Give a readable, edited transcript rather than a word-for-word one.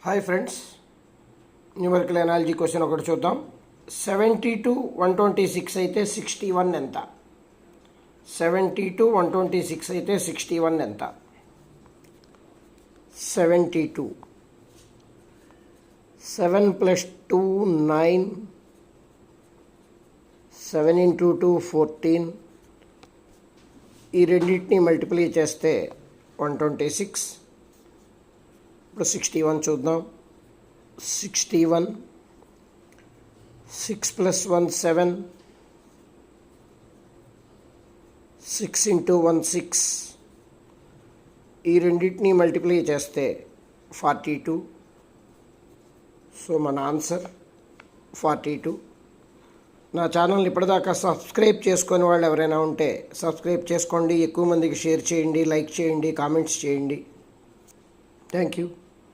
Hi friends, numerical analogy question ఒకటి చూద్దాం. 72 126 అయితే 61 ఎంత? 72 126 అయితే 61 ఎంత? 72 7 + 2 9, 7 × 2 14. ఈ రెండింటిని మల్టిప్లై చేస్తే 126. ఇప్పుడు 61 చూద్దాం. 61 6 + 1 7, 6 × 1 6. ఈ రెండింటిని మల్టిప్లై చేస్తే 42. సో మన ఆన్సర్ 42. నా ఛానల్ని ఇప్పటిదాకా సబ్స్క్రైబ్ చేసుకునే వాళ్ళు ఎవరైనా ఉంటే సబ్స్క్రైబ్ చేసుకోండి. ఎక్కువ మందికి షేర్ చేయండి, లైక్ చేయండి, కామెంట్స్ చేయండి. Thank you.